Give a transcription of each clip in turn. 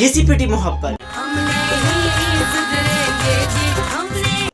घिसी पिटी मोहब्बत।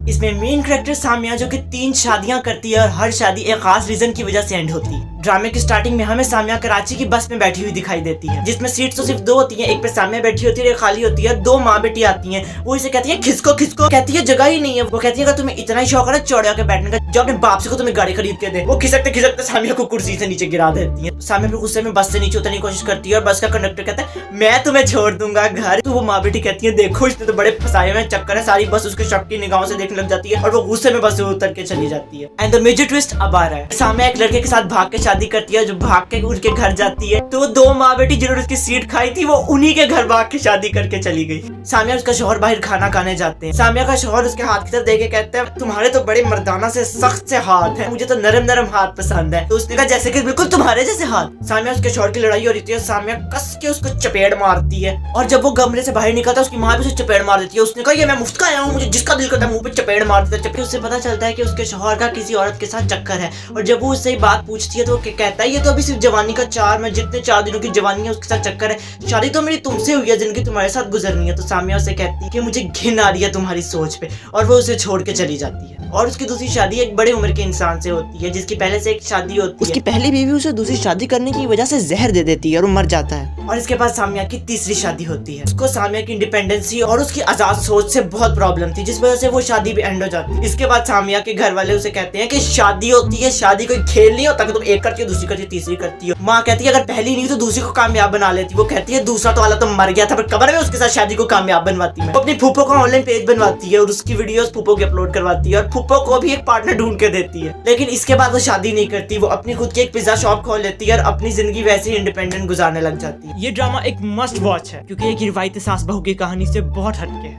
इसमें main character Samia जो कि 3 शादियां करती है और हर शादी एक खास रीजन की वजह से एंड होती है। ड्रामे की स्टार्टिंग में हमें सामिया कराची की बस में बैठी हुई दिखाई देती है, जिसमें सीट्स तो सिर्फ 2 होती हैं, एक पे सामिया बैठी होती है, एक खाली होती है। 2 माँ बेटी आती हैं, वो इसे कहती है खिसको खिसको, कहती है जगह ही नहीं है। वो कहती है अगर तुम्हें इतना ही शौक है ना चौड़े के बैठने का, जो अपने बाप से को तुम्हें गाड़ी खरीद के दे। वो खिसकते खिसकते सामिया को कुर्सी से नीचे गिरा देती है। सामिया फिर गुस्से में बस से नीचे उतरने की कोशिश करती है और बस का कंडक्टर कहता है मैं तुम्हें छोड़ दूंगा घर। तो वो माँ बेटी कहती है देखो इसने तो बड़े फसाए हुए चक्कर है। सारी बस उसके शक की निगाहों से देखने लग जाती है और वो गुस्से में बस से उतर के चली जाती है। एंड द मेजर ट्विस्ट अब आ रहा है। सामिया एक लड़के के साथ भाग के शादी करती है, जो भाग के उनके घर जाती है। तो 2 माँ बेटी जिन्होंने उसकी सीट खाई थी वो उन्हीं के घर भाग के शादी करके चली गई। सामिया उसका शौहर बाहर खाना खाने जाते हैं। सामिया का शौहर उसके हाथ की तरफ देख के कहते हैं तुम्हारे तो बड़े मर्दाना से सख्त से हाथ है, मुझे तो नरम नरम हाथ पसंद है। तो उसने कहा जैसे कि बिल्कुल तुम्हारे जैसे हाथ। सामिया उसके शौहर की लड़ाई हो रही थी, सामिया कस के उसको चपेड़ मारती है और जब वो कमरे से बाहर निकलता है उसकी माँ भी उसे चपेड़ मार देती है। उसने कहा ये मैं मुफ्त का आया हूँ, मुझे जिसका दिल करता है मुंह पे चपेड़ मार देता है। उससे पता चलता है कि उसके शौहर का किसी औरत के साथ चक्कर है और जब वो उससे बात पूछती है तो वो कहता है ये तो अभी सिर्फ जवानी का चार्म है, जितने 4 दिनों की जवानी है उसके साथ चक्कर है, शादी तो मेरी तुमसे हुई है, जिनकी तुम्हारे साथ गुजरनी है। तो सामिया उसे कहती है कि मुझे घिन आ रही है तुम्हारी सोच पे और वो उसे छोड़ के चली जाती है। और उसकी दूसरी शादी एक बड़े उम्र के इंसान से होती है जिसकी पहले से एक शादी होती है। उसकी पहली बीवी उसे दूसरी शादी करने की वजह से जहर दे देती है और वो मर जाता है। और इसके बाद सामिया की तीसरी शादी होती है। उसको सामिया की इंडिपेंडेंसी और उसकी आजाद सोच से बहुत प्रॉब्लम थी, जिस वजह से वो शादी भी एंड हो जाती है। इसके बाद सामिया के घर वाले उसे कहते हैं कि शादी होती है, शादी कोई खेल नहीं होता कि तुम एक करती हो दूसरी करती हो तीसरी करती हो। माँ कहती है अगर पहली नहीं तो दूसरी को कामयाब बना लेती। वो कहती है दूसरा तो वाला तो मर गया था पर कबर में उसके साथ शादी को कामयाब बनवाती है। वो अपनी फूफो का ऑनलाइन पेज बनवाती है और उसकी वीडियोस फूफो की अपलोड करवाती है और फूफो को भी एक पार्टनर ढूंढ के देती है। लेकिन इसके बाद वो शादी नहीं करती, वो अपनी खुद की एक पिज्जा शॉप खोल लेती है और अपनी जिंदगी वैसे ही इंडिपेंडेंट गुजारने लग जाती है। ये ड्रामा एक मस्ट वॉच है क्योंकि एक रिवायती सास बहू की कहानी से बहुत हटके है।